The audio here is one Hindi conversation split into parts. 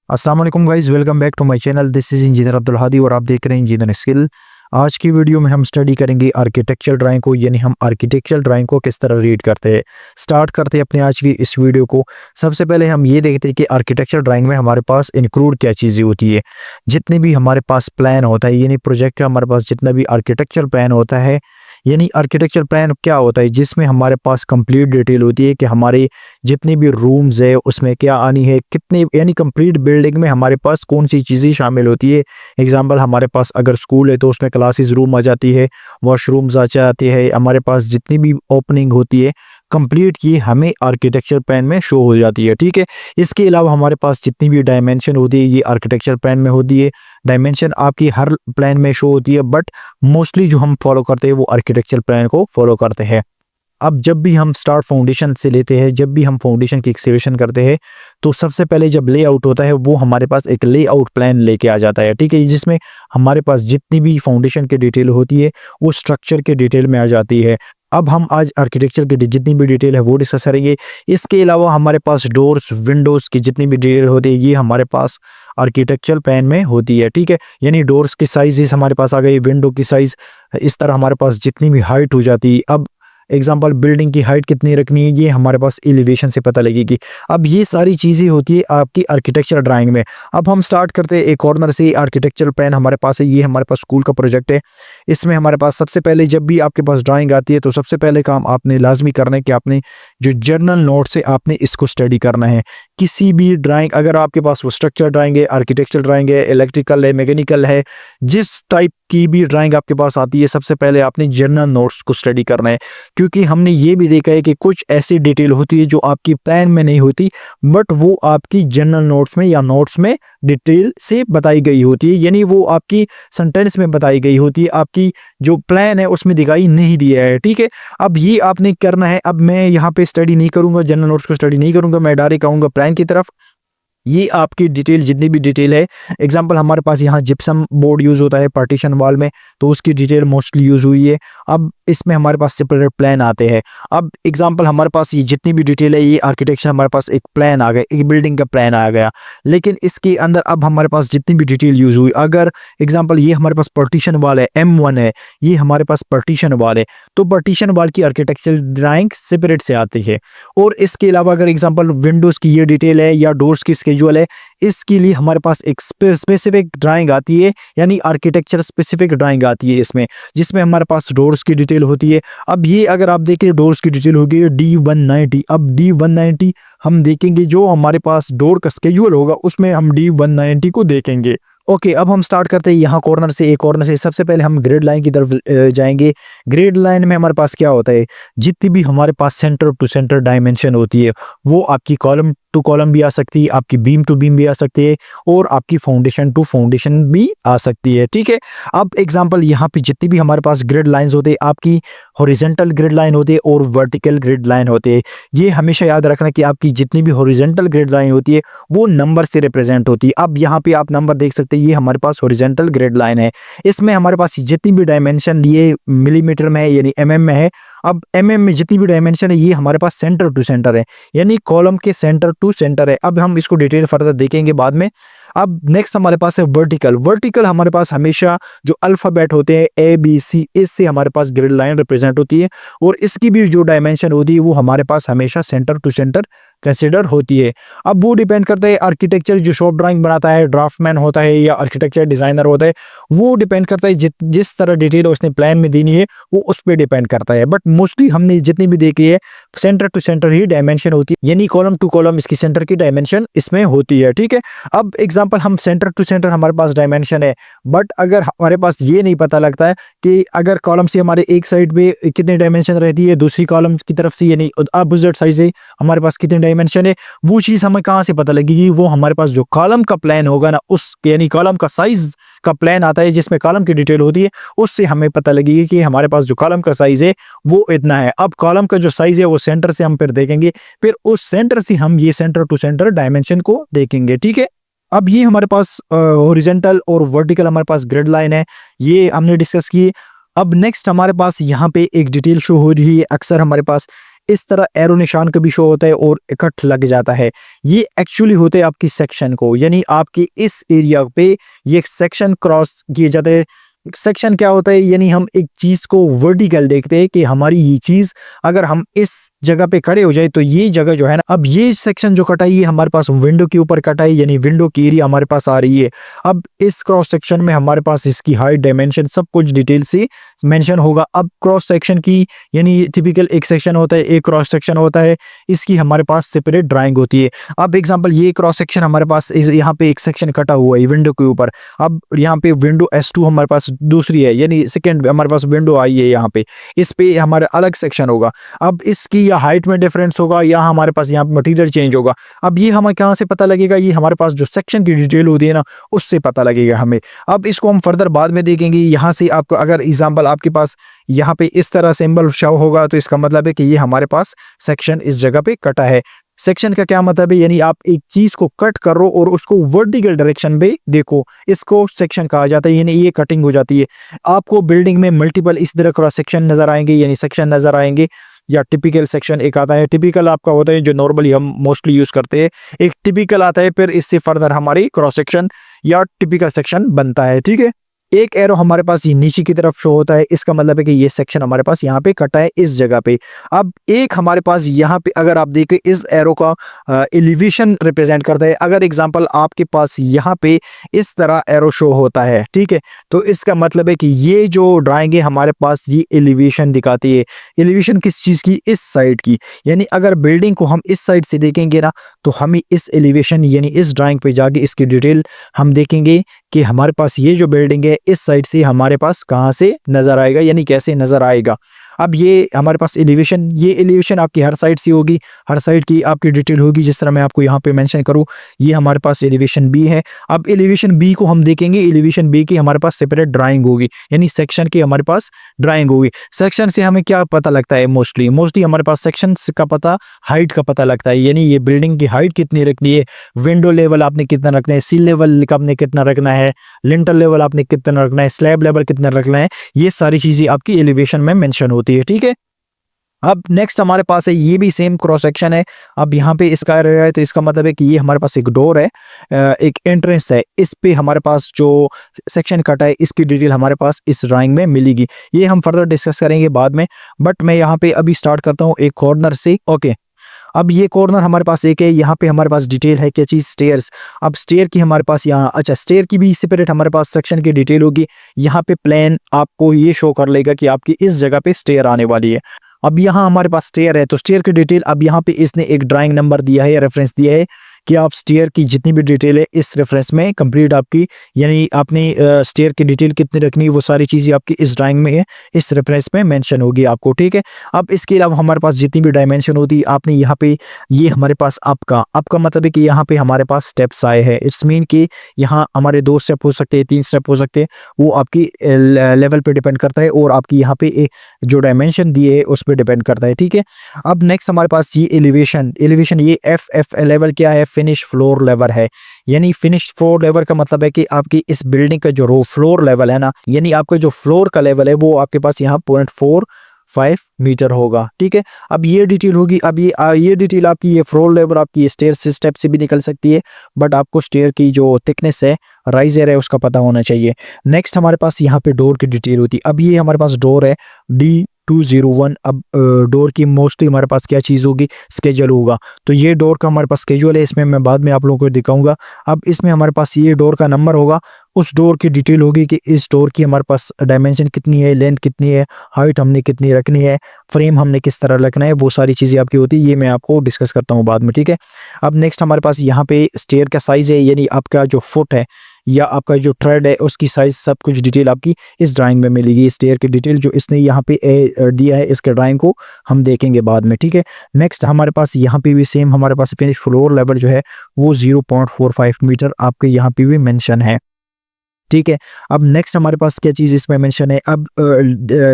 अस्सलाम वालेकुम guys, welcome back to my channel. This is engineer Abdul Hadi और आप देख रहे हैं इंजीनियर स्किल। आज की वीडियो में हम स्टडी करेंगे आर्किटेक्चर ड्राइंग को, यानी हम आर्किटेक्चर ड्राइंग को किस तरह रीड करते हैं। स्टार्ट करते हैं अपने आज की इस वीडियो को। सबसे पहले हम ये देखते हैं कि आर्किटेक्चर ड्राइंग में हमारे पास इंक्लूड क्या चीज़ें होती है। जितने भी हमारे पास प्लान होता है, यानी प्रोजेक्ट का हमारे पास जितना भी आर्किटेक्चर प्लान होता है, यानी आर्किटेक्चर प्लान क्या होता है, जिसमें हमारे पास कंप्लीट डिटेल होती है कि हमारे जितने भी रूम्स है उसमें क्या आनी है, कितने, यानी कंप्लीट बिल्डिंग में हमारे पास कौन सी चीज़ें शामिल होती है। एग्जांपल, हमारे पास अगर स्कूल है तो उसमें क्लासेस रूम आ जाती है, वॉशरूम्स आ जाती है, हमारे पास जितनी भी ओपनिंग होती है कंप्लीट ये हमें आर्किटेक्चर प्लान में शो हो जाती है। ठीक है, इसके अलावा हमारे पास जितनी भी डायमेंशन होती है ये आर्किटेक्चर प्लान में होती है। डायमेंशन आपकी हर प्लान में शो होती है, बट मोस्टली जो हम फॉलो करते हैं वो आर्किटेक्चर प्लान को फॉलो करते हैं। अब जब भी हम स्टार्ट फाउंडेशन से लेते हैं, जब भी हम फाउंडेशन की एक्सकेवेशन करते हैं, तो सबसे पहले जब लेआउट होता है वो हमारे पास एक लेआउट प्लान लेके आ जाता है। ठीक है, जिसमें हमारे पास जितनी भी फाउंडेशन की डिटेल होती है वो स्ट्रक्चर के डिटेल में आ जाती है। अब हम आज आर्किटेक्चर की जितनी भी डिटेल है वो डिस्कस करेंगे। इसके अलावा हमारे पास डोर्स, विंडोज़ की जितनी भी डिटेल होती है ये हमारे पास आर्किटेक्चर प्लान में होती है। ठीक है, यानी डोर्स की साइज़ हमारे पास आ गई, विंडो की साइज़, इस तरह हमारे पास जितनी भी हाइट हो जाती है। अब एग्जाम्पल, बिल्डिंग की हाइट कितनी रखनी है ये हमारे पास एलिवेशन से पता लगेगी। अब ये सारी चीज़ें होती है आपकी आर्किटेक्चर ड्राइंग में। अब हम स्टार्ट करते हैं एक कॉर्नर से। आर्किटेक्चर प्लान हमारे पास है, ये हमारे पास स्कूल का प्रोजेक्ट है। इसमें हमारे पास सबसे पहले जब भी आपके पास ड्राइंग आती है तो सबसे पहले काम आपने लाजमी करना है कि आपने जो जर्नल नोट से आपने इसको स्टडी करना है। किसी भी ड्राइंग, अगर आपके पास वो स्ट्रक्चर ड्राइंग है, आर्किटेक्चर ड्राइंग है, इलेक्ट्रिकल है, मैकेनिकल है, जिस टाइप की भी ड्राइंग आपके पास आती है, सबसे पहले आपने जर्नल नोट्स को स्टडी करना है। क्योंकि हमने ये भी देखा है कि कुछ ऐसी डिटेल होती है जो आपकी प्लान में नहीं होती, बट वो आपकी जनरल नोट्स में या नोट्स में डिटेल से बताई गई होती है, यानी वो आपकी सेंटेंस में बताई गई होती है, आपकी जो प्लान है उसमें दिखाई नहीं दिया है। ठीक है, अब ये आपने करना है। अब मैं यहाँ पे स्टडी नहीं करूँगा, जनरल नोट्स को स्टडी नहीं करूँगा, मैं डायरेक्ट आऊँगा प्लान की तरफ। ये आपकी डिटेल जितनी भी डिटेल है, एग्जांपल हमारे पास यहाँ जिप्सम बोर्ड यूज़ होता है पार्टीशन वॉल में, तो उसकी डिटेल मोस्टली यूज़ हुई है। अब इसमें हमारे पास सेपरेट प्लान आते हैं। अब एग्जांपल, हमारे पास ये जितनी भी डिटेल है, ये आर्किटेक्चर हमारे पास एक प्लान आ गया, एक बिल्डिंग का प्लान आ गया, लेकिन इसके अंदर अब हमारे पास जितनी भी डिटेल यूज़ हुई, अगर एग्जाम्पल ये हमारे पास पार्टीशन वॉल है, M1 है, ये हमारे पास पार्टीशन वॉल है, तो पार्टीशन वॉल की आर्किटेक्चर ड्राइंग सेपरेट से आती है। और इसके अलावा अगर एग्जाम्पल विंडोज़ की ये डिटेल है या डोर्स की स्केड्यूल है, इसके लिए हमारे पास एक स्पेसिफिक ड्राइंग आती है, यानी आर्किटेक्चर स्पेसिफिक ड्राइंग आती है इसमें, जिसमें हमारे पास डोर्स की डिटेल होती है। अब ये अगर आप देखिए डोर्स की डिटेल होगी D190। अब D190 हम देखेंगे, जो हमारे पास डोर का स्केड्यूल होगा उसमें हम D190 को देखेंगे। ओके, अब हम स्टार्ट करते हैं यहाँ कॉर्नर से, एक कॉर्नर से। सबसे पहले हम ग्रिड लाइन की तरफ जाएंगे। ग्रिड लाइन में हमारे पास क्या होता है, जितनी भी हमारे पास सेंटर टू सेंटर डायमेंशन होती है वो आपकी कॉलम टू कॉलम भी आ सकती है, आपकी बीम टू बीम भी आ सकती है, और आपकी फाउंडेशन टू फाउंडेशन भी आ सकती है। ठीक है, अब एग्जांपल यहाँ पे जितनी भी हमारे पास ग्रिड लाइंस होते हैं, आपकी हॉरिजॉन्टल ग्रिड लाइन होती है और वर्टिकल ग्रिड लाइन होते हैं। ये हमेशा याद रखना कि आपकी जितनी भी हॉरिजॉन्टल ग्रिड लाइन होती है वो नंबर से रिप्रेजेंट होती है। अब यहाँ पे आप नंबर देख सकते हैं, ये हमारे पास हॉरिजॉन्टल ग्रिड लाइन है। इसमें हमारे पास जितनी भी डायमेंशन ये मिलीमीटर में है, यानी mm में है। अब mm में जितनी भी डायमेंशन है ये हमारे पास सेंटर टू सेंटर है, यानी कॉलम के सेंटर टू सेंटर है। अब हम इसको डिटेल फर्दर देखेंगे बाद में। अब नेक्स्ट हमारे पास है वर्टिकल। वर्टिकल हमारे पास हमेशा जो अल्फ़ाबेट होते हैं ABC, इससे हमारे पास ग्रिड लाइन रिप्रेजेंट होती है, और इसकी भी जो डायमेंशन होती है वो हमारे पास हमेशा सेंटर टू सेंटर कंसिडर होती है। अब वो डिपेंड करता है, आर्किटेक्चर जो शॉप ड्राइंग बनाता है, ड्राफ्टमैन होता है या आर्किटेक्चर डिज़ाइनर होता है, वो डिपेंड करता है जिस तरह डिटेल उसने प्लान में देनी है वो उस पर डिपेंड करता है। बट मोस्टली हमने जितनी भी देखी है सेंटर टू सेंटर ही डायमेंशन होती है, यानी कॉलम टू कॉलम इसकी सेंटर की डायमेंशन इसमें होती है। ठीक है, अब एग्जांपल हम सेंटर टू सेंटर हमारे पास डायमेंशन है, बट अगर हमारे पास ये नहीं पता लगता है कि अगर कॉलम से हमारे एक साइड पे कितनी डायमेंशन रहती है, दूसरी कॉलम की तरफ से यानी अपोजिट साइड से हमारे पास कितनी डायमेंशन है, वो चीज़ हमें कहाँ से पता लगेगी। वो हमारे पास जो कॉलम का प्लान होगा ना, उस यानी कॉलम का साइज का प्लान आता है जिसमें कॉलम की डिटेल होती है, उससे हमें पता लगेगी कि हमारे पास जो कॉलम का साइज है वो इतना है। अब कॉलम का जो साइज है वो सेंटर से हम फिर देखेंगे, फिर उस सेंटर से हम ये सेंटर टू सेंटर डायमेंशन को देखेंगे। ठीक है, अब ये हमारे पास हॉरिजॉन्टल और वर्टिकल हमारे पास ग्रिड लाइन है, ये हमने डिस्कस की। अब नेक्स्ट हमारे पास यहाँ पे एक डिटेल शो हो रही है, अक्सर हमारे पास इस तरह एरो निशान कभी शो होता है और इकट्ठ लग जाता है। ये एक्चुअली होते हैं आपकी सेक्शन को, यानी आपके इस एरिया पे ये सेक्शन क्रॉस किए जाते हैं। सेक्शन क्या होता है, यानी हम एक चीज को वर्टिकल देखते हैं कि हमारी ये चीज अगर हम इस जगह पे खड़े हो जाए तो ये जगह जो है ना, अब ये सेक्शन जो कटा है ये हमारे पास विंडो के ऊपर कटा है, यानी विंडो की एरिया हमारे पास आ रही है। अब इस क्रॉस सेक्शन में हमारे पास इसकी हाइट, डायमेंशन सब कुछ डिटेल से मेंशन होगा। अब क्रॉस सेक्शन की, यानी टिपिकल एक सेक्शन होता है, एक क्रॉस सेक्शन होता है, इसकी हमारे पास सेपरेट ड्राइंग होती है। अब एग्जांपल ये क्रॉस सेक्शन हमारे पास यहाँ पे एक सेक्शन कटा हुआ है विंडो के ऊपर। अब यहाँ पे विंडो S2 हमारे पास दूसरी है, यानी सेकंड हमारे पास विंडो आई है यहाँ पे, इस पे हमारा अलग सेक्शन होगा। अब इसकी या हाइट में डिफरेंस होगा या हमारे पास यहाँ पे मटेरियल चेंज होगा। अब ये हमें कहाँ से पता लगेगा, ये हमारे पास जो सेक्शन की डिटेल होती है ना उससे पता लगेगा हमें। अब इसको हम फर्दर बाद में देखेंगे। यहाँ से आपको अगर एग्जाम्पल आपके पास यहाँ पे इस तरह सिंबल शो होगा तो इसका मतलब है कि ये हमारे पास सेक्शन इस जगह पे कटा है। सेक्शन का क्या मतलब है, यानी आप एक चीज को कट करो और उसको वर्टिकल डायरेक्शन में देखो, इसको सेक्शन कहा जाता है, यानी ये कटिंग हो जाती है। आपको बिल्डिंग में मल्टीपल इस तरह क्रॉस सेक्शन नजर आएंगे, यानी सेक्शन नजर आएंगे, या टिपिकल सेक्शन एक आता है। टिपिकल आपका होता है जो नॉर्मली हम मोस्टली यूज करते हैं, एक टिपिकल आता है, फिर इससे फर्दर हमारी क्रॉस सेक्शन या टिपिकल सेक्शन बनता है। ठीक है, एक एरो हमारे पास ये नीचे की तरफ शो होता है, इसका मतलब है कि ये सेक्शन हमारे पास यहाँ पे कटा है इस जगह पे। अब एक हमारे पास यहाँ पे अगर आप देखें इस एरो का एलिवेशन रिप्रेजेंट करता है। अगर एग्जांपल आपके पास यहाँ पे इस तरह एरो शो होता है, ठीक है, तो इसका मतलब है कि ये जो ड्राइंग है हमारे पास ये एलिवेशन दिखाती है। एलिवेशन किस चीज़ की, इस साइड की, यानी अगर बिल्डिंग को हम इस साइड से देखेंगे ना तो हमें इस एलिवेशन यानी इस ड्राइंग पे जाके इसकी डिटेल हम देखेंगे कि हमारे पास ये जो बिल्डिंग है इस साइड से हमारे पास कहाँ से नजर आएगा, यानी कैसे नजर आएगा। अब ये हमारे पास एलिवेशन, ये एलिवेशन आपकी हर साइड से होगी, हर साइड की आपकी डिटेल होगी। जिस तरह मैं आपको यहाँ पे मेंशन करूँ, ये हमारे पास एलिवेशन बी है। अब एलिवेशन बी को हम देखेंगे, एलिवेशन बी की हमारे पास सेपरेट ड्राइंग होगी, यानी सेक्शन की हमारे पास ड्राइंग होगी। सेक्शन से हमें क्या पता लगता है, मोस्टली हमारे पास सेक्शन का पता, हाइट का पता लगता है, यानी ये बिल्डिंग की हाइट कितनी रखनी है, विंडो लेवल आपने कितना रखना है, सी लेवल आपने कितना रखना है, लिंटर लेवल आपने कितना रखना है, स्लैब लेवल कितना रखना है, ये सारी चीजें आपकी एलिवेशन में मेंशन होती है। ठीक है, अब नेक्स्ट हमारे पास है, ये भी सेम क्रॉस सेक्शन है। अब यहाँ पे इसका है तो इसका मतलब है कि ये हमारे पास एक डोर है, एक एंट्रेंस है, इस पे हमारे पास जो सेक्शन कटा है इसकी डिटेल हमारे पास इस ड्राइंग में मिलेगी। ये हम फर्दर डिस्कस करेंगे बाद में, बट मैं यहाँ पे अभी स्टार्ट करता हूँ एक कॉर्नर से। ओके, अब ये कॉर्नर हमारे पास एक है, यहाँ पे हमारे पास डिटेल है क्या चीज़, स्टेयर्स। अब स्टेयर की हमारे पास यहाँ, अच्छा स्टेयर की भी सेपरेट हमारे पास सेक्शन की डिटेल होगी। यहाँ पे प्लान आपको ये शो कर लेगा कि आपकी इस जगह पे स्टेयर आने वाली है। अब यहाँ हमारे पास स्टेयर है तो स्टेयर की डिटेल, अब यहाँ पे इसने एक ड्राइंग नंबर दिया है या रेफरेंस दिया है कि आप स्टेयर की जितनी भी डिटेल है इस रेफरेंस में कंप्लीट आपकी, यानी आपने स्टेयर की डिटेल कितनी रखनी है वो सारी चीज़ें आपकी इस ड्राइंग में है, इस रेफरेंस में मेंशन होगी आपको। ठीक है, अब इसके अलावा हमारे पास जितनी भी डायमेंशन होती है आपने यहाँ पे, ये हमारे पास आपका मतलब है कि यहाँ पे हमारे पास स्टेप्स आए हैं। इट्स मीन कि यहाँ हमारे 2 स्टेप हो सकते हैं, 3 स्टेप हो सकते हैं, वो आपकी लेवल पे डिपेंड करता है और आपकी यहाँ पे जो डायमेंशन दिए है उस पर डिपेंड करता है। ठीक है, अब नेक्स्ट हमारे पास ये एलिवेशन ये एफ लेवल क्या है, फिनिश फ्लोर लेवल है। यानी फिनिश फ्लोर लेवल का मतलब है कि आपकी इस बिल्डिंग का जो फ्लोर लेवल है ना, यानी आपका जो फ्लोर का लेवल है वो आपके पास यहाँ 0.45 मीटर होगा। ठीक है, अब ये डिटेल होगी। अब ये डिटेल आपकी, ये फ्लोर लेवल आपकी स्टेयर से स्टेप से भी निकल सकती है, बट आपको स्टेयर की जो थिकनेस है, राइजर है, उसका पता होना चाहिए। नेक्स्ट हमारे पास यहाँ पे डोर की डिटेल होती है। अब ये हमारे पास डोर है D201। अब डोर की मोस्टली हमारे पास क्या चीज़ होगी, स्केड्यूल होगा। तो ये डोर का हमारे पास स्केड्यूल है, इसमें मैं बाद में आप लोगों को दिखाऊंगा। अब इसमें हमारे पास ये डोर का नंबर होगा, उस डोर की डिटेल होगी कि इस डोर की हमारे पास डायमेंशन कितनी है, लेंथ कितनी है, हाइट हमने कितनी रखनी है, फ्रेम हमने किस तरह रखना है, वो सारी चीज़ें आपकी होती है। ये मैं आपको डिस्कस करता हूँ बाद में। ठीक है, अब नेक्स्ट हमारे पास यहाँ पे स्टेयर का साइज़ है, यानी आपका जो फुट है या आपका जो थ्रेड है उसकी साइज, सब कुछ डिटेल आपकी इस ड्राइंग में मिलेगी। स्टेयर की डिटेल जो इसने यहाँ पे दिया है, इसके ड्राइंग को हम देखेंगे बाद में। ठीक है, नेक्स्ट हमारे पास यहाँ पे भी सेम हमारे पास फिनिश फ्लोर लेवल जो है वो 0.45 मीटर आपके यहाँ पे भी मेंशन है। ठीक है, अब नेक्स्ट हमारे पास क्या चीज़ इसमें मेंशन है, अब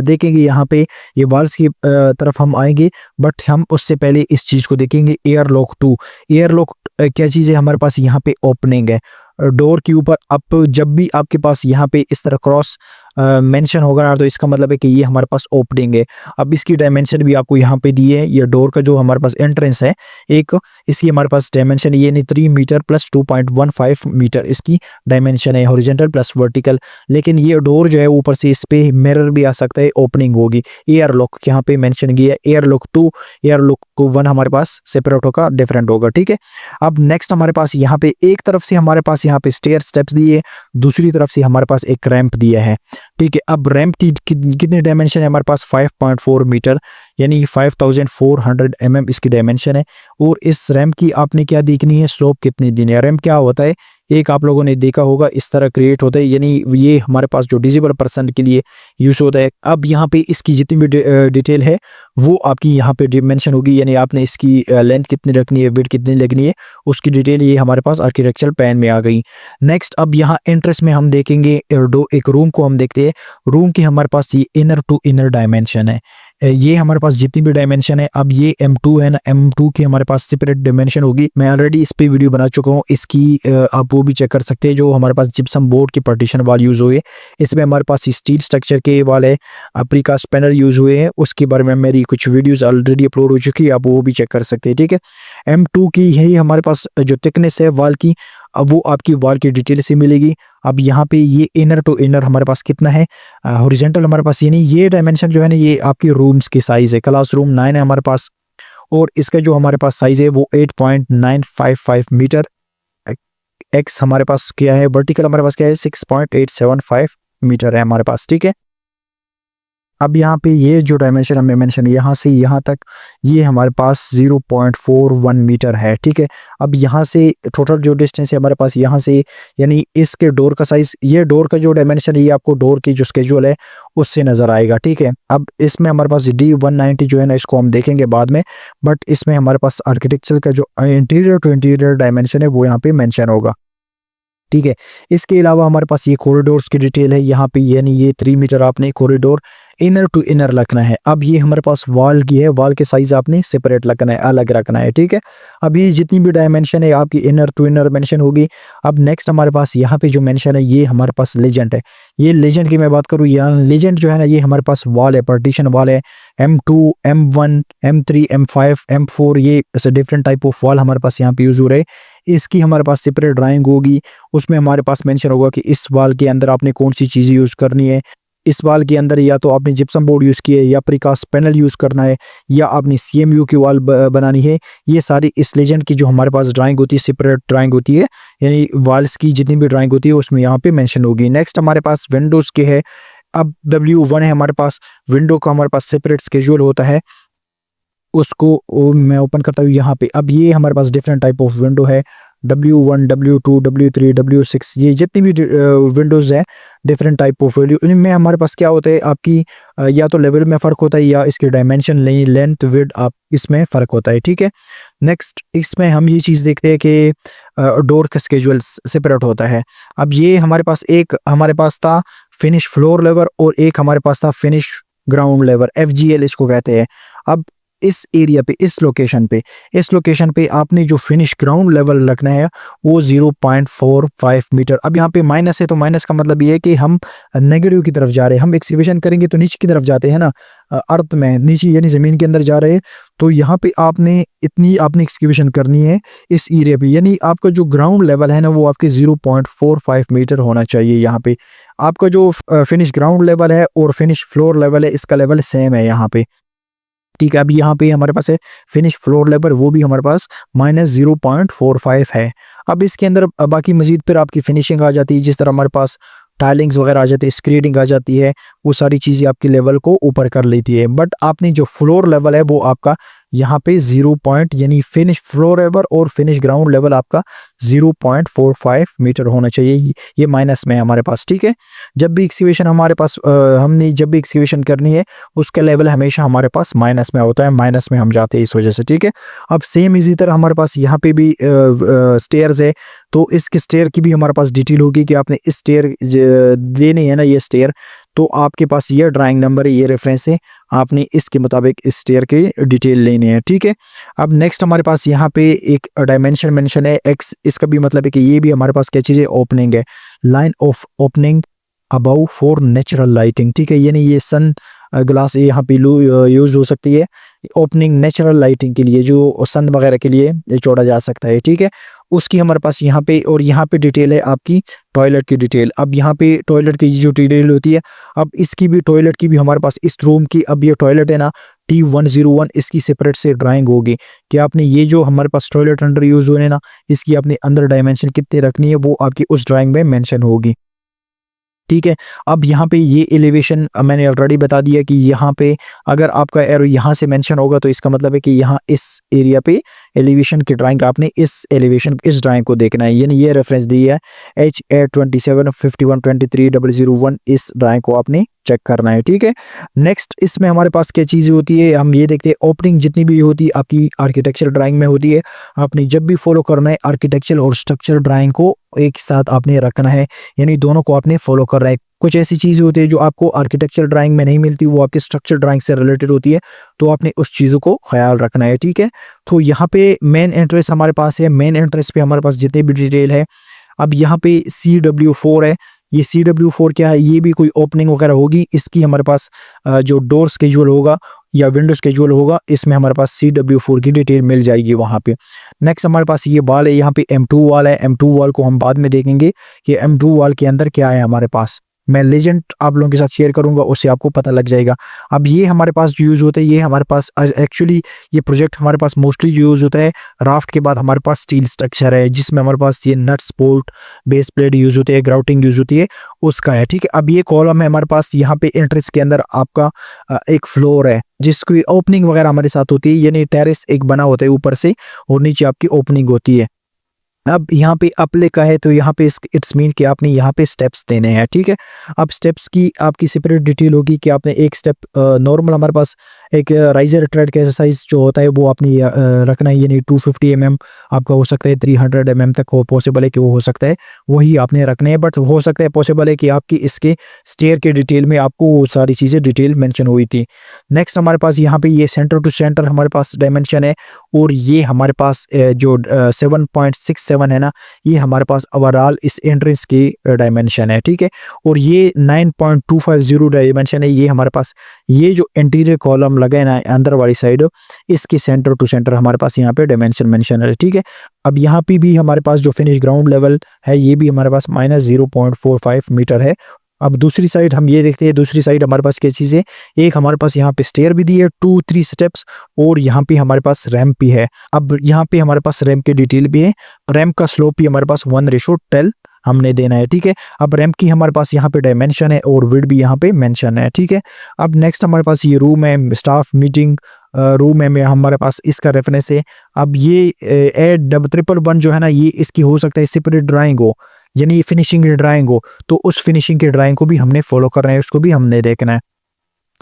देखेंगे यहाँ पे ये वॉल्स की तरफ हम आएंगे, बट हम उससे पहले इस चीज़ को देखेंगे। एयरलॉक 2, एयरलॉक क्या चीज़ है, हमारे पास यहाँ पे ओपनिंग है डोर के ऊपर। अब जब भी आपके पास यहाँ पे इस तरह क्रॉस मेंशन होगा ना, तो इसका मतलब है कि ये हमारे पास ओपनिंग है। अब इसकी डायमेंशन भी आपको यहाँ पे दी है। ये डोर का जो हमारे पास एंट्रेंस है एक, इसकी हमारे पास डायमेंशन ये नहीं 3 मीटर प्लस 2.15 मीटर इसकी डायमेंशन है, हॉरिजॉन्टल प्लस वर्टिकल। लेकिन ये डोर जो है ऊपर से इस पे मिरर भी आ सकता है, ओपनिंग होगी। एयर लॉक यहाँ पे मेंशन किया है, एयर लॉक 2, एयर लॉक 1 हमारे पास सेपरेट होगा, डिफरेंट होगा, ठीक है। अब नेक्स्ट हमारे पास यहाँ पे एक तरफ से हमारे पास यहाँ पे स्टेयर स्टेप्स दिए, दूसरी तरफ से हमारे पास एक रैंप दिया है, ठीक है। अब रैंप की कितने डायमेंशन है हमारे पास 5.4 मीटर, यानी 5400 इसकी डायमेंशन है। और इस रैंप की आपने क्या देखनी है, स्लोप कितनी देनी है। रैंप क्या होता है, एक आप लोगों ने देखा होगा इस तरह क्रिएट होता है, यानी ये हमारे पास जो डिसेबल पर्सन के लिए यूज होता है। अब यहाँ पे इसकी जितनी भी डिटेल है वो आपकी यहाँ पे डिमेंशन होगी, यानी आपने इसकी लेंथ कितनी रखनी है, विड्थ कितनी लगनी है, उसकी डिटेल ये हमारे पास आर्किटेक्चरल प्लान में आ गई। नेक्स्ट अब यहाँ एंट्रेंस में हम देखेंगे एक रूम को हम देखते हैं। रूम की हमारे पास ये इनर टू इनर डायमेंशन है, ये हमारे पास जितनी भी डायमेंशन है। अब ये M2 है ना, M2 की हमारे पास सेपरेट डायमेंशन होगी। मैं ऑलरेडी इस पे वीडियो बना चुका हूँ, इसकी आप वो भी चेक कर सकते हैं। जो हमारे पास जिप्सम बोर्ड के पार्टीशन वाल यूज हुए, इसमें हमारे पास स्टील स्ट्रक्चर के वाल है, प्रीकास्ट पैनल यूज हुए हैं, उसके बारे में मेरी कुछ वीडियोस ऑलरेडी अपलोड हो चुकी है, आप वो भी चेक कर सकते हैं, ठीक है। M2 की यही हमारे पास जो थिकनेस है वाल की, अब वो आपकी वाल की डिटेल से मिलेगी। अब यहाँ पे ये इनर टू इनर हमारे पास कितना है, हॉरिजॉन्टल हमारे पास, यानी ये डायमेंशन जो है ना, ये आपकी रूम्स की साइज है। क्लासरूम 9 है हमारे पास, और इसका जो हमारे पास साइज है वो 8.955 मीटर। एक्स हमारे पास क्या है, वर्टिकल हमारे पास क्या है, 6.875 मीटर है हमारे पास, ठीक है। अब यहाँ पे ये जो डायमेंशन हमें मेंशन यहाँ से यहाँ तक, ये हमारे पास 0.41 मीटर है, ठीक है। अब यहाँ से टोटल जो डिस्टेंस है हमारे पास यहाँ से, यानी इसके डोर का साइज, ये डोर का जो डायमेंशन है ये आपको डोर की जो स्केड्यूल है उससे नज़र आएगा, ठीक है। अब इसमें हमारे पास D190 जो है ना, इसको हम देखेंगे बाद में, बट इसमें हमारे पास आर्किटेक्चर का जो इंटीरियर टू इंटीरियर डायमेंशन है वो यहाँ पे मेंशन होगा, ठीक है। इसके अलावा हमारे पास ये कॉरिडोर्स की डिटेल है यहाँ पे, यानी ये 3 मीटर आपने कॉरिडोर इनर टू इनर रखना है। अब ये हमारे पास वॉल की है, वॉल के साइज आपने सेपरेट रखना है, अलग रखना है, ठीक है। अब ये जितनी भी डायमेंशन है आपकी इनर टू इनर मेंशन होगी। अब नेक्स्ट हमारे पास यहाँ पे जो मेंशन है ये हमारे पास लेजेंड है। ये लेजेंड की मैं बात करूँ, यहाँ लेजेंड जो है ना, ये हमारे पास वॉल है, पार्टीशन वॉल है। M2, M1, M3, M5, M4, ये डिफरेंट टाइप ऑफ वॉल हमारे पास यहाँ पे यूज हो रहे हैं। इसकी हमारे पास सेपरेट ड्राइंग होगी, उसमें हमारे पास मेंशन होगा कि इस वॉल के अंदर आपने कौन सी चीज़ें यूज़ करनी है। इस वाल के अंदर या तो आपने जिप्सम बोर्ड यूज़ किया है, या प्रीकास्ट पैनल यूज़ करना है, या आपने CMU की वाल बनानी है। ये सारी इस लेजेंड की जो हमारे पास ड्राइंग होती है, सेपरेट ड्राइंग होती है, यानी वाल्स की जितनी भी ड्राइंग होती है उसमें यहाँ पे मेंशन होगी। नेक्स्ट हमारे पास विंडोज़ के है। अब W1 है हमारे पास, विंडो का हमारे पास सेपरेट स्केड्यूल होता है, उसको मैं ओपन करता हूँ यहाँ पे। अब ये हमारे पास डिफरेंट टाइप ऑफ विंडो है, W1, W2, W3, W6, ये जितनी भी विंडोज़ हैं डिफरेंट टाइप ऑफ वैल्यू, इनमें हमारे पास क्या होता है आपकी या तो लेवल में फ़र्क होता है, या इसके डायमेंशन लेंथ विड्थ आप इसमें फ़र्क होता है, ठीक है। नेक्स्ट इसमें हम ये चीज़ देखते हैं कि डोर का स्केड्यूल सेपरेट होता है। अब ये हमारे पास एक हमारे पास था फिनिश फ्लोर लेवल, और एक हमारे पास था फिनिश ग्राउंड लेवल, FGL इसको कहते हैं। अब इस एरिया पे, इस लोकेशन पे आपने जो फिनिश ग्राउंड लेवल रखना है वो 0.45 मीटर। अब यहाँ पे माइनस है, तो माइनस का मतलब ये है कि हम नेगेटिव की तरफ जा रहे हैं। हम एक्सकेवेशन करेंगे तो नीचे की तरफ जाते हैं ना, अर्थ में नीचे यानी ज़मीन के अंदर जा रहे हैं। तो यहाँ पे आपने इतनी आपने एक्सकेवेशन करनी है इस एरिया पे, यानी आपका जो ग्राउंड लेवल है ना वो आपके 0.45 मीटर होना चाहिए। यहाँ पे आपका जो फिनिश ग्राउंड लेवल है और फिनिश फ्लोर लेवल है, इसका लेवल सेम है यहाँ पे, ठीक है। अब यहाँ पे हमारे पास है फिनिश फ्लोर लेवल, वो भी हमारे पास -0.45 है। अब इसके अंदर बाकी मजीद फिर आपकी फिनिशिंग आ जाती है, जिस तरह हमारे पास टाइलिंग्स वगैरह आ जाती है, स्क्रीडिंग आ जाती है, वो सारी चीज़ें आपकी लेवल को ऊपर कर लेती है। बट आपने जो फ्लोर लेवल है वो आपका यहाँ पे 0 पॉइंट, यानी फिनिश फ्लोर लेवल और फिनिश ग्राउंड लेवल आपका 0.45 मीटर होना चाहिए। ये माइनस में है हमारे पास, ठीक है। जब भी एक्सकेवेशन हमारे पास हमने जब भी एक्सकेवेशन करनी है उसका लेवल हमेशा हमारे पास माइनस में होता है, माइनस में हम जाते हैं इस वजह से, ठीक है। अब सेम इसी तरह हमारे पास यहाँ पे भी स्टेयर्स है, तो इसके स्टेयर की भी हमारे पास डिटेल होगी कि आपने इस स्टेयर देने है ना, ये स्टेयर, तो आपके पास ये ड्राइंग नंबर है, ये रेफरेंस है, आपने इसके मुताबिक इस स्टेयर के डिटेल लेने हैं, ठीक है। अब नेक्स्ट हमारे पास यहाँ पे एक डायमेंशन मेंशन है X, इसका भी मतलब है कि ये भी हमारे पास क्या चीज़ है, ओपनिंग है, line of opening about for natural lighting, ठीक है, यानी ये सन ग्लास यहाँ पे यूज़ हो सकती है ओपनिंग नेचुरल लाइटिंग के लिए, जो सन वगैरह के लिए ये जोड़ा जा सकता है, ठीक है। उसकी हमारे पास यहाँ पे, और यहाँ पे डिटेल है आपकी टॉयलेट की डिटेल। अब यहाँ पे टॉयलेट की जो डिटेल होती है, अब इसकी भी टॉयलेट की भी हमारे पास इस रूम की, अब ये टॉयलेट है ना T101, इसकी सेपरेट से ड्राइंग होगी कि आपने ये जो हमारे पास टॉयलेट अंडर यूज़ हो रहे हैं ना, इसकी अपने अंदर डायमेंशन कितने रखनी है वो आपकी उस ड्राइंग में मेंशन होगी, ठीक है। अब यहाँ पे ये एलिवेशन मैंने ऑलरेडी बता दिया कि यहाँ पे अगर आपका एरो यहाँ से मेंशन होगा तो इसका मतलब है कि यहाँ इस एरिया पे एलिवेशन की ड्राइंग आपने इस एलिवेशन इस ड्राइंग को देखना है, यानी ये रेफरेंस दी है H82751230001, इस ड्राइंग को आपने चेक करना है, ठीक है। नेक्स्ट इसमें हमारे पास क्या चीज़ें होती है, हम ये देखते हैं ओपनिंग जितनी भी होती है आपकी आर्किटेक्चर ड्राइंग में होती है, आपने जब भी फॉलो करना है आर्किटेक्चर और स्ट्रक्चर ड्राइंग को एक साथ आपने रखना है, यानी दोनों को आपने फॉलो कर रहा है। कुछ ऐसी चीज़ें होती है जो आपको आर्किटेक्चर ड्राइंग में नहीं मिलती, वो आपकी स्ट्रक्चर ड्राइंग से रिलेटेड होती है, तो आपने उस चीज़ों को ख्याल रखना है, ठीक है। तो यहाँ पे मेन एंट्रेंस हमारे पास है, मेन एंट्रेंस पे हमारे पास जितने भी डिटेल है। अब यहाँ पे CW4 है, ये CW4 क्या है, ये भी कोई ओपनिंग वगैरह होगी, इसकी हमारे पास जो डोर स्केजुअल होगा या विंडो स्केजुअल होगा, इसमें हमारे पास CW4 की डिटेल मिल जाएगी वहाँ पे। नेक्स्ट हमारे पास ये वाल है, यहाँ पे M2 वाल है, M2 वाल को हम बाद में देखेंगे कि M2 वाल के अंदर क्या है हमारे पास, मैं लेजेंड आप लोगों के साथ शेयर करूंगा, उससे आपको पता लग जाएगा। अब ये हमारे पास जो यूज़ होता है, ये हमारे पास एक्चुअली ये प्रोजेक्ट हमारे पास मोस्टली यूज़ होता है राफ्ट के बाद हमारे पास स्टील स्ट्रक्चर है, जिसमें हमारे पास ये nuts bolt base plate use होती है, ग्राउटिंग यूज़ होती है, उसका है, ठीक है। अब ये कॉलम है हमारे पास, यहाँ पे एंट्रेंस के अंदर आपका एक फ्लोर है जिसकी ओपनिंग वगैरह हमारे साथ होती है, यानी टेरेस एक बना होता है ऊपर से और नीचे आपकी ओपनिंग होती है। अब यहाँ पे अपले का है तो यहाँ पे इट्स मीन कि आपने यहाँ पे स्टेप्स देने हैं, ठीक है। अब स्टेप्स की आपकी सेपरेट डिटेल होगी कि आपने एक स्टेप नॉर्मल हमारे पास एक राइजर ट्रेड का एक्सरसाइज जो होता है वो आपने रखना है, यानी 250 mm आपका हो सकता है, 300 mm तक हो पॉसिबल है कि वो हो सकता है, वही आपने रखने हैं। बट हो सकता है पॉसिबल है कि आपकी इसके स्टेयर के डिटेल में आपको वो सारी चीज़ें डिटेल मेंशन हुई थी। नेक्स्ट हमारे पास यहाँ पे ये सेंटर टू सेंटर हमारे पास डायमेंशन है, और ये हमारे पास जो 7.67 है ना, ये हमारे पास ओवरऑल इस एंट्रेंस की डायमेंशन है, ठीक है। और ये 9.250 डायमेंशन है, ये हमारे पास ये जो इंटीरियर कॉलम लगा है ना अंदर वाली साइड, इसके सेंटर टू सेंटर हमारे पास यहाँ पे डायमेंशन मेंशन है, ठीक है। अब यहाँ पे भी हमारे पास जो फिनिश ग्राउंड लेवल है, ये भी हमारे पास -0.45 मीटर है। अब दूसरी साइड हम ये देखते हैं, दूसरी साइड हमारे पास क्या चीज़ है, एक हमारे पास यहाँ पे स्टेयर भी दी है 2-3 स्टेप्स, और यहाँ पे हमारे पास रैंप भी है। अब यहाँ पे हमारे पास रैंप की डिटेल भी है, रैंप का स्लोप भी हमारे पास 1:10 हमने देना है, ठीक है। अब रैंप की हमारे पास यहाँ पे डायमेंशन है और विड्थ भी यहाँ पे मेंशन है, ठीक है। अब नेक्स्ट हमारे पास ये रूम है, स्टाफ मीटिंग रूम है, में हमारे पास इसका रेफरेंस है। अब ये A111 जो है ना, ये इसकी हो सकता है सेपरेट ड्राइंग हो, यानी फिनिशिंग की ड्राइंग हो, तो उस फिनिशिंग की ड्राइंग को भी हमने फॉलो करना है, उसको भी हमने देखना है।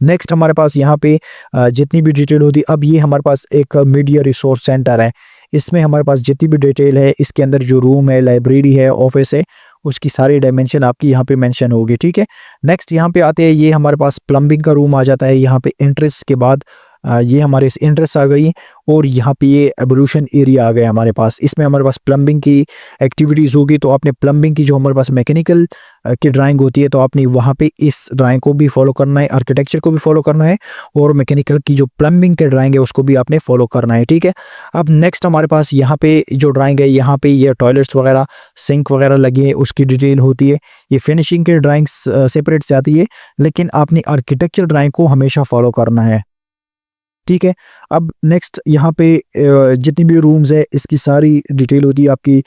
नेक्स्ट हमारे पास यहाँ पे जितनी भी डिटेल होती है, अब ये हमारे पास एक मीडिया रिसोर्स सेंटर है, इसमें हमारे पास जितनी भी डिटेल है, इसके अंदर जो रूम है, लाइब्रेरी है, ऑफिस है, उसकी सारी डायमेंशन आपकी यहाँ पे मेंशन होगी, ठीक है। नेक्स्ट यहाँ पे आते हैं, ये हमारे पास प्लम्बिंग का रूम आ जाता है, यहाँ पे एंट्रेंस के बाद ये हमारे एंट्रेंस आ गई, और यहाँ पे ये एवोल्यूशन एरिया आ गया हमारे पास। इसमें हमारे पास प्लम्बिंग की एक्टिविटीज़ होगी, तो आपने प्लम्बिंग की जो हमारे पास मैकेनिकल की ड्राइंग होती है, तो आपने वहाँ पे इस ड्राइंग को भी फॉलो करना है, आर्किटेक्चर को भी फॉलो करना है, और मैकेनिकल की जो प्लम्बिंग की ड्राइंग है उसको भी आपने फॉलो करना है, ठीक है। अब नेक्स्ट हमारे पास यहाँ पे जो ड्राइंग है, यहाँ पे ये टॉयलेट्स वगैरह सिंक वगैरह लगी है, उसकी डिटेल होती है। ये फिनिशिंग की ड्राइंग्स सेपरेट से आती है, लेकिन आपने आर्किटेक्चर ड्राइंग को हमेशा फॉलो करना है, ठीक है। अब नेक्स्ट यहाँ पे जितनी भी रूम्स है, इसकी सारी डिटेल होती है आपकी,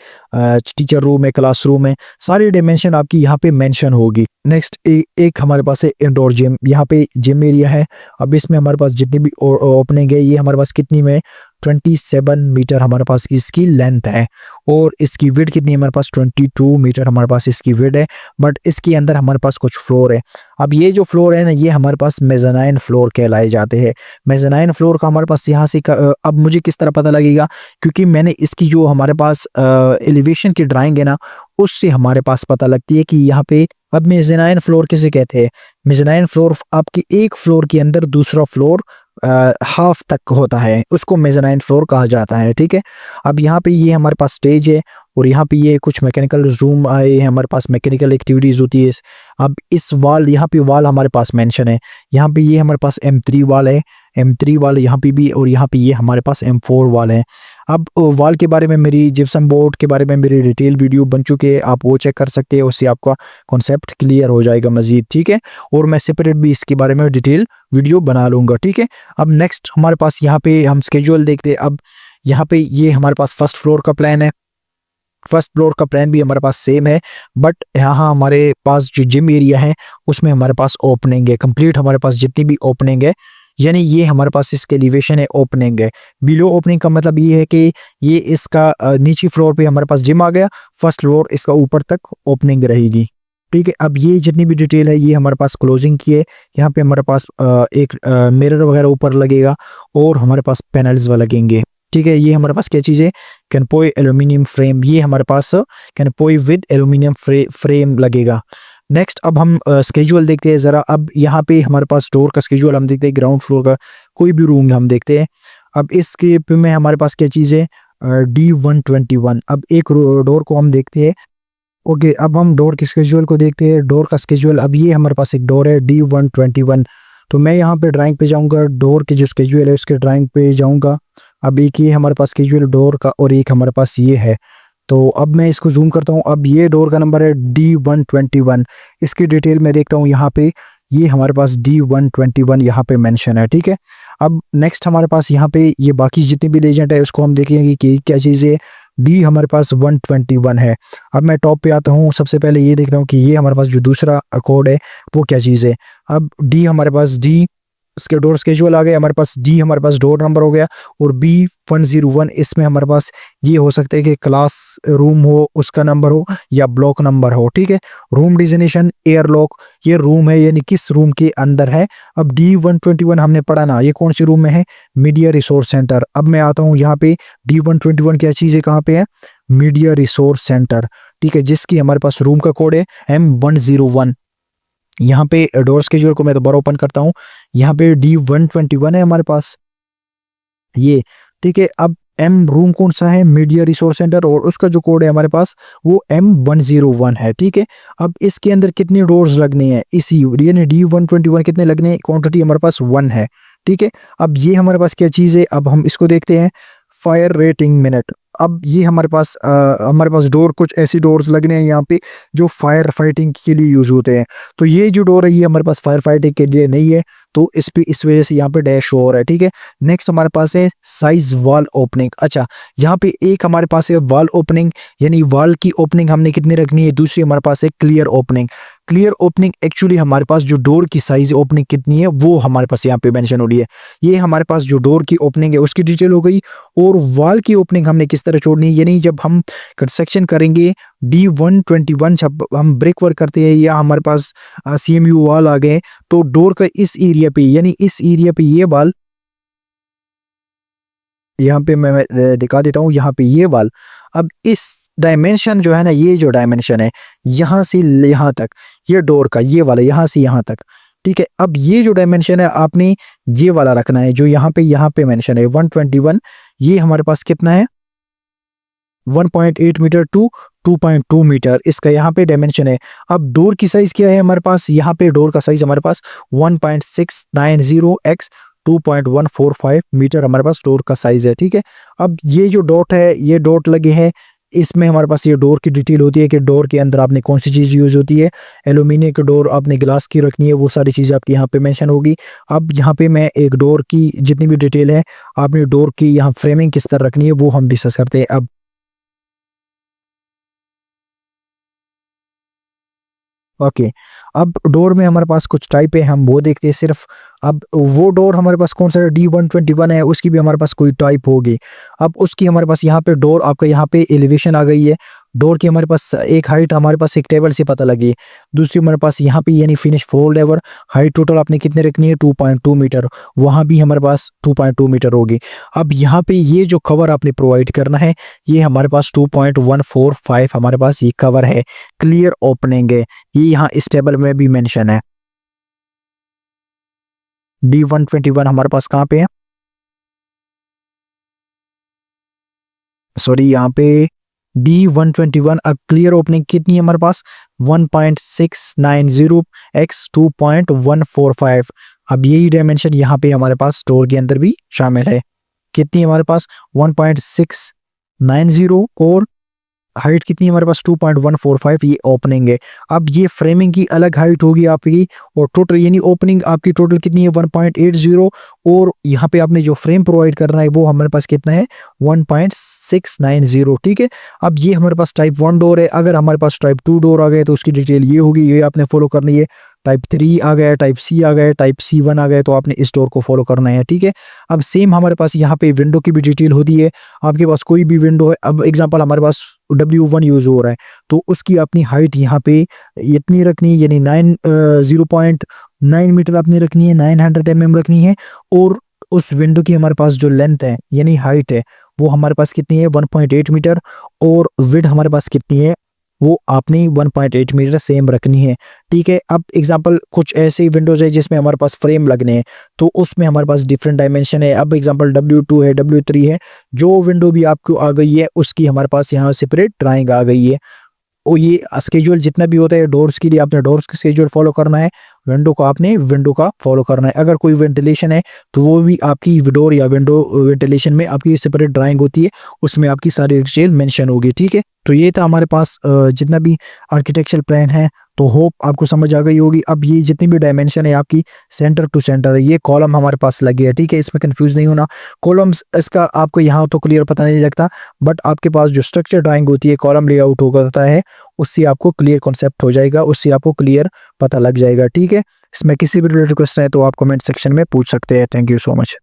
टीचर रूम है, क्लास रूम है, सारी डायमेंशन आपकी यहाँ पे मेंशन होगी। नेक्स्ट एक हमारे पास है इंडोर जिम, यहाँ पे जिम एरिया है। अब इसमें हमारे पास जितनी भी ओपनिंग है, ये हमारे पास कितनी में 27 मीटर हमारे पास इसकी लेंथ है, और इसकी विड्थ कितनी है हमारे पास 22 मीटर हमारे पास इसकी विड्थ है। बट इसके अंदर हमारे पास कुछ फ्लोर है। अब ये जो फ्लोर है ना, ये हमारे पास मेज़ानाइन फ्लोर कहलाए जाते हैं। मेज़ानाइन फ्लोर का हमारे पास यहाँ से अब मुझे किस तरह पता लगेगा, क्योंकि मैंने इसकी जो हमारे पास एलिवेशन की ड्राइंग है ना, उससे हमारे पास पता लगती है कि यहाँ पे अब मेज़ानाइन फ्लोर किसे कहते हैं। मेज़ानाइन फ्लोर आपकी एक फ्लोर के अंदर दूसरा फ्लोर हाफ तक होता है, उसको मेज़नाइन फ्लोर कहा जाता है। ठीक है, अब यहाँ पे ये हमारे पास स्टेज है और यहाँ पे ये कुछ मैकेनिकल रूम आए हैं, हमारे पास मैकेनिकल एक्टिविटीज़ होती है। अब इस वाल, यहाँ पे वाल हमारे पास मेंशन है, यहाँ पे ये हमारे पास M3 वाल है, M3 वाल यहाँ पे भी, और यहाँ पे ये हमारे पास M4 वाल है। अब वाल के बारे में, मेरी जिप्सम बोर्ड के बारे में मेरी डिटेल वीडियो बन चुकी है, आप वो चेक कर सकते हैं, उससे आपका कॉन्सेप्ट क्लियर हो जाएगा मज़ीद। ठीक है, और मैं सेपरेट भी इसके बारे में डिटेल वीडियो बना लूँगा। ठीक है, अब नेक्स्ट हमारे पास यहाँ पे हम स्केड्यूल देखते हैं। अब यहाँ पे ये हमारे पास फर्स्ट फ्लोर का प्लान है, फर्स्ट फ्लोर का प्लान भी हमारे पास सेम है, बट यहाँ हमारे पास जो जिम एरिया है उसमें हमारे पास ओपनिंग है कंप्लीट, हमारे पास जितनी भी ओपनिंग है, यानी ये हमारे पास इसके एलिवेशन है, ओपनिंग है। बिलो ओपनिंग का मतलब ये है कि ये इसका नीचे फ्लोर पे हमारे पास जिम आ गया, फर्स्ट फ्लोर इसका ऊपर तक ओपनिंग रहेगी। ठीक है, अब ये जितनी भी डिटेल है ये हमारे पास क्लोजिंग की है। यहाँ पे हमारे पास एक मिरर वगैरह ऊपर लगेगा और हमारे पास पैनल्स लगेंगे। ठीक है, ये हमारे पास क्या चीज़ है, कैनपोई एल्यूमिनियम फ्रेम, ये हमारे पास कैनपोई विद एल्यूमिनियम फ्रेम लगेगा। नेक्स्ट अब हम स्केड्यूल देखते हैं ज़रा। अब यहाँ पे हमारे पास डोर का स्केड्यूल हम देखते हैं, ग्राउंड फ्लोर का कोई भी रूम हम देखते हैं। अब इसके में हमारे पास क्या चीज़ है, D121। अब एक डोर को हम देखते हैं। ओके, अब हम डोर के स्केड्यूल को देखते हैं। डोर का स्केड्यूल, अब ये हमारे पास एक डोर है D121, तो मैं यहाँ पे ड्राइंग पे जाऊँगा, डोर के जो स्केड्यूल है उसके ड्राइंग पे जाऊँगा। अब एक ये हमारे पास स्केड्यूल डोर का और एक हमारे पास ये है, तो अब मैं इसको जूम करता हूँ। अब ये डोर का नंबर है D121, इसकी डिटेल मैं देखता हूँ यहाँ पे, ये हमारे पास D121 यहाँ पे मेंशन है। ठीक है, अब नेक्स्ट हमारे पास यहाँ पे ये बाकी जितनी भी लेजेंड है उसको हम देखेंगे कि क्या चीज़ है। डी हमारे पास 121 है। अब मैं टॉप पे आता हूँ, सबसे पहले ये देखता हूँ कि ये हमारे पास जो दूसरा कोड है वो क्या चीज़ है। अब डी हमारे पास, डी उसके डोर स्केजुअल आ गए, हमारे पास डी हमारे पास डोर नंबर हो गया, और B101 इसमें हमारे पास ये हो सकता है कि क्लास रूम हो उसका नंबर हो या ब्लॉक नंबर हो। ठीक है, रूम डिजिग्नेशन एयरलॉक, ये रूम है यानी किस रूम के अंदर है। अब D121 हमने पढ़ा ना, ये कौन सी रूम में है, मीडिया रिसोर्स सेंटर। अब मैं आता हूँ यहाँ पे, D121 क्या चीज़ है, कहाँ पे है, मीडिया रिसोर्स सेंटर। ठीक है, जिसकी हमारे पास रूम का कोड है M101। यहाँ पे डोर स्केड्यूल को मैं दोबारा ओपन करता हूँ, यहाँ पे D121 है हमारे पास ये। ठीक है, अब एम रूम कौन सा है, मीडिया रिसोर्स सेंटर, और उसका जो कोड है हमारे पास वो M101 है। ठीक है, अब इसके अंदर कितने डोर्स लगने हैं, इसी यानी D121 कितने लगने हैं, क्वांटिटी हमारे पास 1 है। ठीक है, अब ये हमारे पास क्या चीज़ है, अब हम इसको देखते हैं, फायर रेटिंग मिनट। अब ये हमारे पास डोर, कुछ ऐसी डोर्स लगने हैं यहाँ पे जो फायर फाइटिंग के लिए यूज़ होते हैं। तो ये जो डोर है ये हमारे पास फायर फाइटिंग के लिए नहीं है, तो इस वजह से यहाँ पे डैश हो रहा है। ठीक है, नेक्स्ट हमारे पास है साइज वॉल ओपनिंग। अच्छा, यहाँ पे एक हमारे पास है वॉल ओपनिंग, यानी वॉल की ओपनिंग हमने कितनी रखनी है, दूसरी हमारे पास है clear opening. Clear opening actually हमारे पास जो डोर की साइज ओपनिंग कितनी है वो हमारे पास यहाँ पे मेंशन हो रही है। ये हमारे पास जो डोर की ओपनिंग है उसकी डिटेल हो गई, और वॉल की ओपनिंग हमने किस तरह छोड़नी है, यानी जब हम कंस्ट्रक्शन करेंगे D121, जब हम ब्रिक वर्क करते हैं या हमारे पास CMU वॉल आ गए, तो डोर का इस एरिया पे, यानी इस एरिया पे ये वॉल, यहाँ पे मैं दिखा देता हूँ, यहाँ पे ये वाल, अब इस डायमेंशन जो है ना, ये जो डायमेंशन है यहाँ से यहाँ तक, ये डोर का ये वाला यहाँ से यहाँ तक। ठीक है, अब ये जो डायमेंशन है आपने ये वाला रखना है, जो यहाँ पे मेंशन है 121, ये हमारे पास कितना है 1.8 मीटर टू 2.2 मीटर, इसका यहाँ पे डायमेंशन है। अब डोर की साइज क्या है हमारे पास, यहाँ पे डोर का साइज हमारे पास 1.690 x 2.145 मीटर हमारे पास डोर का साइज है। ठीक है, अब ये जो डॉट है, ये डॉट लगे हैं, इसमें हमारे पास ये डोर की डिटेल होती है कि डोर के अंदर आपने कौन सी चीज़ यूज़ होती है, एल्यूमिनियम की डोर आपने ग्लास की रखनी है, वो सारी चीज़ें आपकी यहाँ पे मेंशन होगी। अब यहाँ पे मैं एक डोर की जितनी भी डिटेल है, आपने डोर की यहाँ फ्रेमिंग किस तरह रखनी है वो हम डिस्कस करते हैं। अब ओके, अब डोर में हमारे पास कुछ टाइप है, हम वो देखते हैं सिर्फ। अब वो डोर हमारे पास कौन सा D121 है, उसकी भी हमारे पास कोई टाइप होगी। अब उसकी हमारे पास यहाँ पे डोर, आपका यहाँ पे एलिवेशन आ गई है डोर की, हमारे पास एक हाइट हमारे पास एक टेबल से पता लगी, दूसरी हमारे पास यहाँ पे यानी फिनिश फोल्ड लेवर हाइट टोटल आपने कितने रखनी है 2.2 मीटर, वहाँ भी हमारे पास 2.2 मीटर होगी। अब यहाँ पे ये जो कवर आपने प्रोवाइड करना है, ये हमारे पास 2.145 हमारे पास ये कवर है, क्लियर ओपनिंग है, ये यहाँ इस टेबल में भी मेंशन है। D121 हमारे पास कहाँ पे है, सॉरी यहाँ पे D121। अब क्लियर ओपनिंग कितनी है हमारे पास, 1.690 x 2.145। अब यही डायमेंशन यहाँ पे हमारे पास स्टोर के अंदर भी शामिल है। कितनी है हमारे पास 1.690 और हाइट कितनी है हमारे पास 2.145, ये ओपनिंग है। अब ये फ्रेमिंग की अलग हाइट होगी आपकी, और टोटल यानी ओपनिंग आपकी टोटल कितनी है 1.80, और यहाँ पे आपने जो फ्रेम प्रोवाइड करना है वो हमारे पास कितना है 1.690। ठीक है, अब ये हमारे पास टाइप 1 डोर है। अगर हमारे पास टाइप 2 डोर आ गए तो उसकी डिटेल ये होगी, ये आपने फॉलो करनी है। टाइप 3 आ गया, टाइप सी आ गया, टाइप C1 आ गया, तो आपने इस डोर को फॉलो करना है। ठीक है, अब सेम हमारे पास यहाँ पे विंडो की भी डिटेल होती है। आपके पास कोई भी विंडो है, अब एग्जांपल हमारे पास W1 यूज हो रहा है, तो उसकी अपनी हाइट यहाँ पे इतनी रखनी है, यानी 0.9 मीटर आपने रखनी है, 900 mm रखनी है। और उस विंडो की हमारे पास जो लेंथ है यानी हाइट है वो हमारे पास कितनी है 1.8 मीटर, और विड्थ हमारे पास कितनी है वो आपने 1.8 मीटर सेम रखनी है। ठीक है, अब एग्जांपल कुछ ऐसे विंडोज है जिसमें हमारे पास फ्रेम लगने हैं, तो उसमें हमारे पास डिफरेंट डायमेंशन है। अब एग्जांपल W2 है, W3 है, जो विंडो भी आपको आ गई है उसकी हमारे पास यहाँ सेपरेट ड्राइंग आ गई है। और ये स्केड्यूल जितना भी होता है डोर्स के लिए, आपने डोर्स का स्केड्यूल फॉलो करना है, विंडो को आपने विंडो का फॉलो करना है। अगर कोई वेंटिलेशन है तो वो भी आपकी डोर या विंडो वेंटिलेशन में आपकी सेपरेट ड्राइंग होती है, उसमें आपकी सारी डिटेल मेंशन होगी। ठीक है, तो ये था हमारे पास जितना भी आर्किटेक्चरल प्लान है, तो होप आपको समझ आ गई होगी। अब ये जितनी भी डायमेंशन है आपकी सेंटर टू सेंटर है, ये कॉलम हमारे पास लगे है। ठीक है, इसमें कंफ्यूज नहीं होना, कॉलम्स इसका आपको यहाँ तो क्लियर पता नहीं लगता, बट आपके पास जो स्ट्रक्चर ड्राइंग होती है कॉलम लेआउट होता है, उससे आपको क्लियर कॉन्सेप्ट हो जाएगा, उससे आपको क्लियर पता लग जाएगा। ठीक है, इसमें किसी भी रिलेटेड क्वेश्चन है तो आप कमेंट सेक्शन में पूछ सकते हैं। Thank you so much.